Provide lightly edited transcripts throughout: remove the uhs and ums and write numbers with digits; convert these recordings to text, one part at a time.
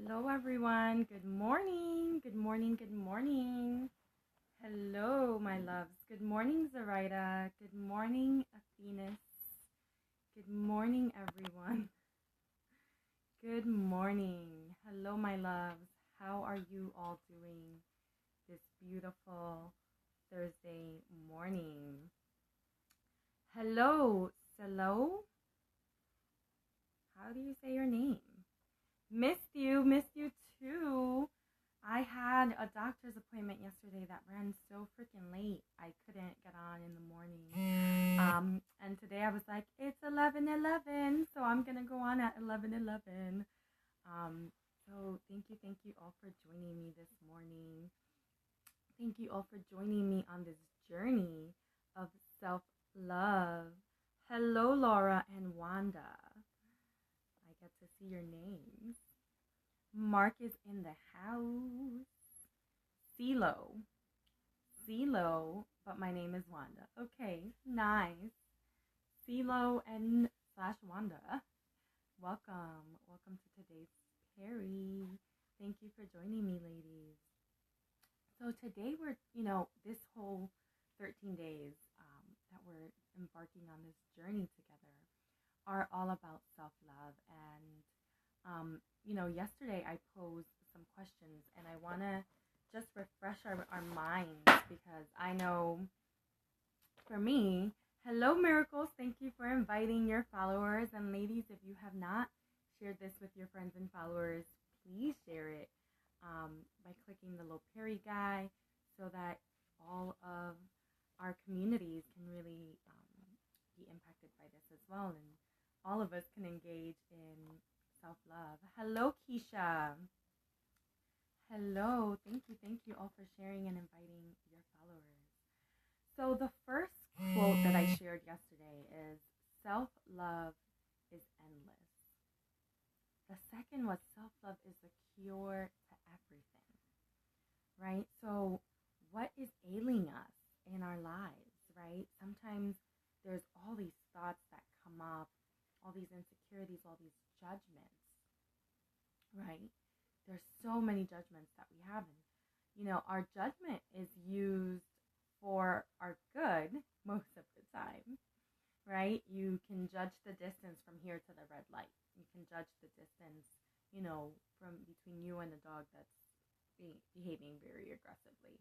Hello, everyone. Good morning. Good morning. Good morning. Hello, my loves. Good morning, Zoraida. Good morning, Athenis. Good morning, everyone. Good morning. Hello, my loves. How are you all doing this beautiful Thursday morning? Hello, Salo. How do you say your name? Missed you too. I had a doctor's appointment yesterday that ran so freaking late. I couldn't get on in the morning. And today I was like, it's 11:11, so I'm gonna go on at 11:11. So thank you all for joining me this morning. Thank you all for joining me on this journey of self-love. Hello, Laura and Wanda. I get to see your names. Mark is in the house. CeeLo, but my name is Wanda. Okay, nice. CeeLo and / Wanda. Welcome to today's Perry. Thank you for joining me, ladies. So today we're, this whole 13 days that we're embarking on this journey together are all about self-love. And yesterday I posed some questions, and I want to just refresh our minds, because I know for me, hello Miracles, thank you for inviting your followers. And ladies, if you have not shared this with your friends and followers, please share it by clicking the little Perry guy, so that all of our communities can really be impacted by this as well, and all of us can engage in self-love. Hello, Keisha. Hello. Thank you all for sharing and inviting your followers. So the first quote that I shared yesterday is, self-love is endless. The second was, self-love is the cure to everything, right? So what is ailing us in our lives, right? Sometimes there's all these thoughts that come up, all these insecurities, all these judgments, right? There's so many judgments that we have. And, our judgment is used for our good most of the time, right? You can judge the distance from here to the red light. You can judge the distance, from between you and the dog that's behaving very aggressively.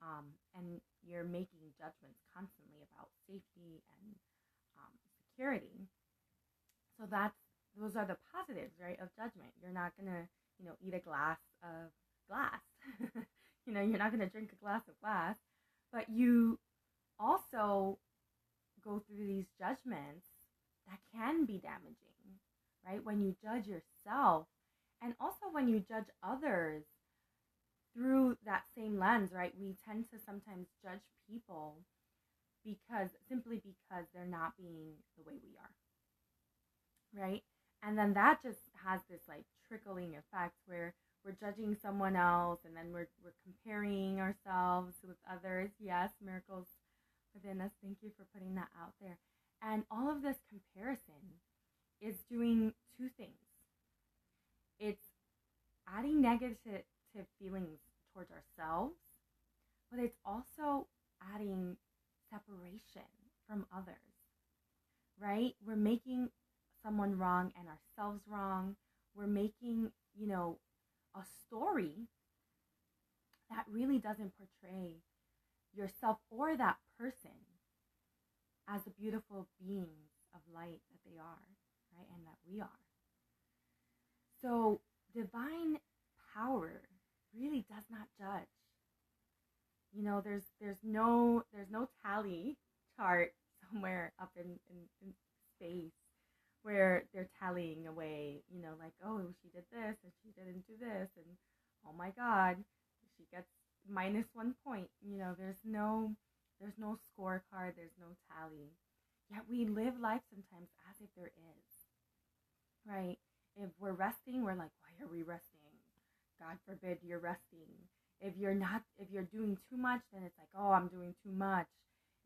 And you're making judgments constantly about safety and security. So those are the positives, right, of judgment. You're not gonna, eat a glass of glass. You're not gonna drink a glass of glass, but you also go through these judgments that can be damaging, right? When you judge yourself, and also when you judge others through that same lens, right? We tend to sometimes judge people simply because they're not being the way we are, right? And then that just has this like trickling effect where we're judging someone else, and then we're comparing ourselves with others. Yes, miracles within us. Thank you for putting that out there. And all of this comparison is doing two things. It's adding negative feelings towards ourselves, but it's also adding separation from others, right? We're making someone wrong and ourselves wrong. We're making, a story that really doesn't portray yourself or that person as the beautiful beings of light that they are, right? And that we are. So divine power really does not judge. There's no tally chart somewhere up in space where they're tallying away, like, oh, she did this and she didn't do this, and oh my God, she gets -1 point. There's no scorecard, there's no tally. Yet we live life sometimes as if there is, right? If we're resting, we're like, why are we resting? God forbid you're resting. If you're doing too much, then it's like, oh, I'm doing too much.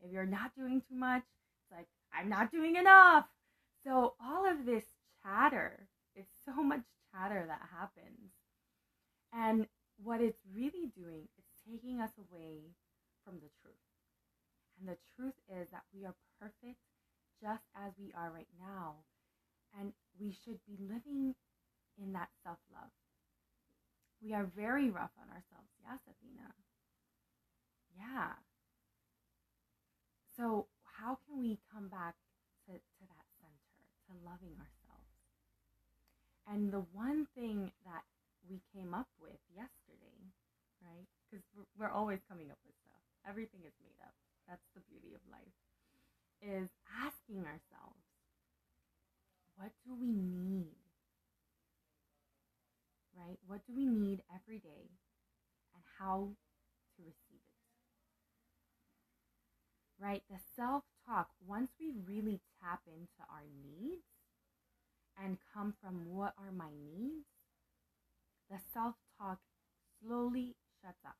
If you're not doing too much, it's like, I'm not doing enough. So all of this chatter, it's so much chatter that happens And what it's really doing, it's taking us away from the truth. And the truth is that we are perfect just as we are right now. And we should be living in that self-love. We are very rough on ourselves. Yes, Athena. Yeah. So how can we come back to that center, to loving ourselves? And the one thing that we came up with yesterday, right? Because we're always coming up with stuff. Everything is made up. That's the beauty of life. Is asking ourselves, what do we need? Right? What do we need every day, and how to receive it? Right? The self-talk, once we really tap into our needs and come from what are my needs, the self-talk slowly shuts up,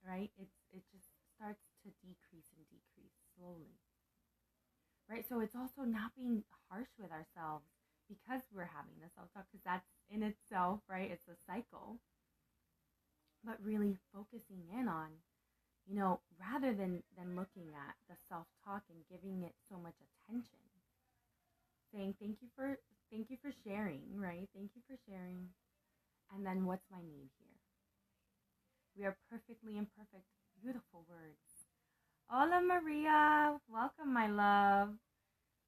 right? It just starts to decrease slowly, right? So it's also not being harsh with ourselves because we're having the self-talk, because that's in itself, right? It's a cycle, but really focusing in on, rather than looking at the self-talk and giving it so much attention, saying thank you for sharing, right? Thank you for sharing. And then what's my need here? We are perfectly imperfect. Beautiful words. Hola, Maria. Welcome, my love.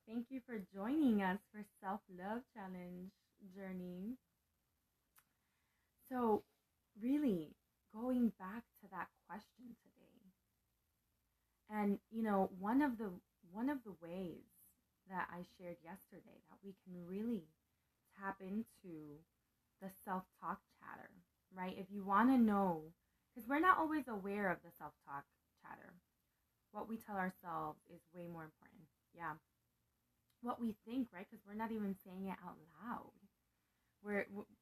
Thank you for joining us for Self-Love Challenge Journey. So really going back to that question today. And, one of the ways that I shared yesterday that we can really tap into the self-talk chatter, right? If you want to know, because we're not always aware of the self-talk chatter. What we tell ourselves is way more important. Yeah. What we think, right? Because we're not even saying it out loud.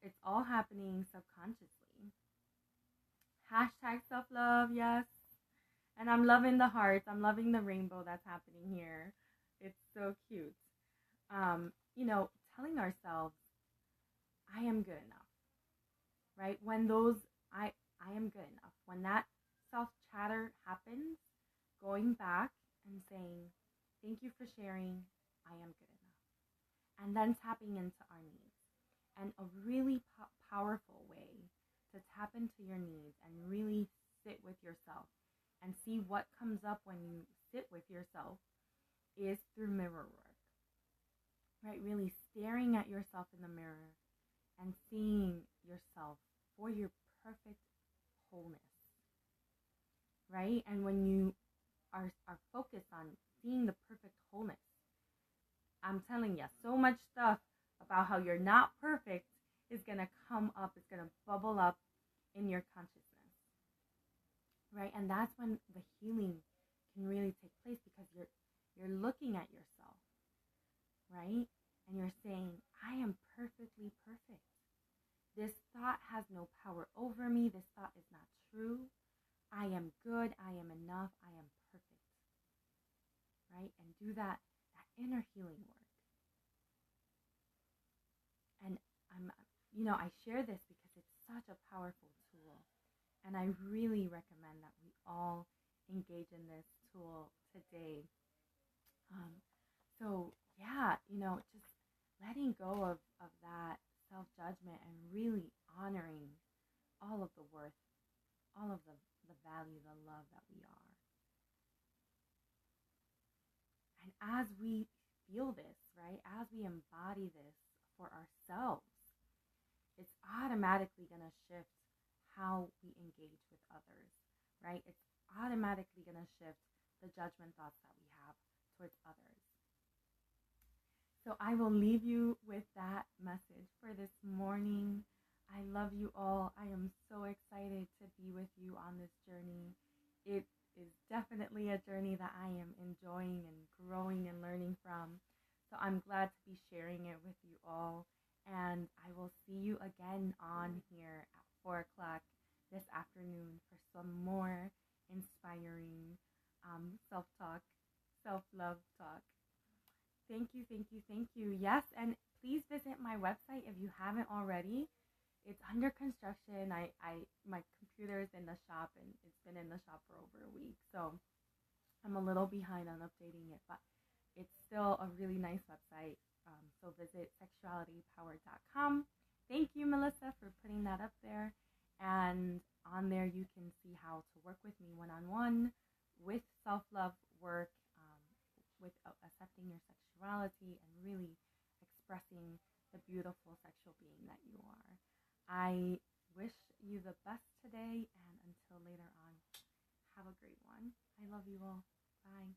It's all happening subconsciously. Hashtag self-love, yes. And I'm loving the hearts. I'm loving the rainbow that's happening here. It's so cute. Telling ourselves, I am good enough, right? When I am good enough, when that self-chatter happens, going back and saying, thank you for sharing, I am good enough. And then tapping into our needs. And a really powerful way to tap into your needs and really sit with yourself and see what comes up when you sit with yourself is through mirror work, right? Really staring at yourself in the mirror and seeing yourself for your perfect wholeness, right? And when you are focused on seeing the perfect wholeness, I'm telling you, so much stuff about how you're not perfect is going to come up, it's going to bubble up in your consciousness, right? And that's when the healing can really take place, because you're looking at yourself, right? And you're saying, I am perfectly perfect. This thought has no power over me. This thought is not true. I am good. I am enough. I am perfect, right? And do that inner healing work. And I share this because it's such a powerful tool. And I really recommend that we all engage in this tool today. Just letting go of that self-judgment and really honoring all of the worth, all of the value, the love that we are. And as we feel this, right, as we embody this for ourselves, it's automatically going to shift how we engage with others, right? It's automatically going to shift the judgment thoughts that we have towards others. So I will leave you with that message for this morning. I love you all. I am so excited to be with you on this journey. It is definitely a journey that I am enjoying and growing and learning from. So I'm glad to be sharing it with you all. And I will see you again on here at 4 o'clock this afternoon for some more inspiring self-talk, self-love talk. Thank you. Yes, and please visit my website if you haven't already. it's under construction. My computer's in the shop, and it's been in the shop for over a week, so I'm a little behind on updating it, but it's still a really nice website. So visit sexualitypower.com. Thank you, Melissa, for putting that up there. And on there, you can see how to work with me one-on-one with self-love work, with accepting your sexuality and really expressing the beautiful sexual being that you are. I wish you the best today, and until later on, have a great one. I love you all. Bye.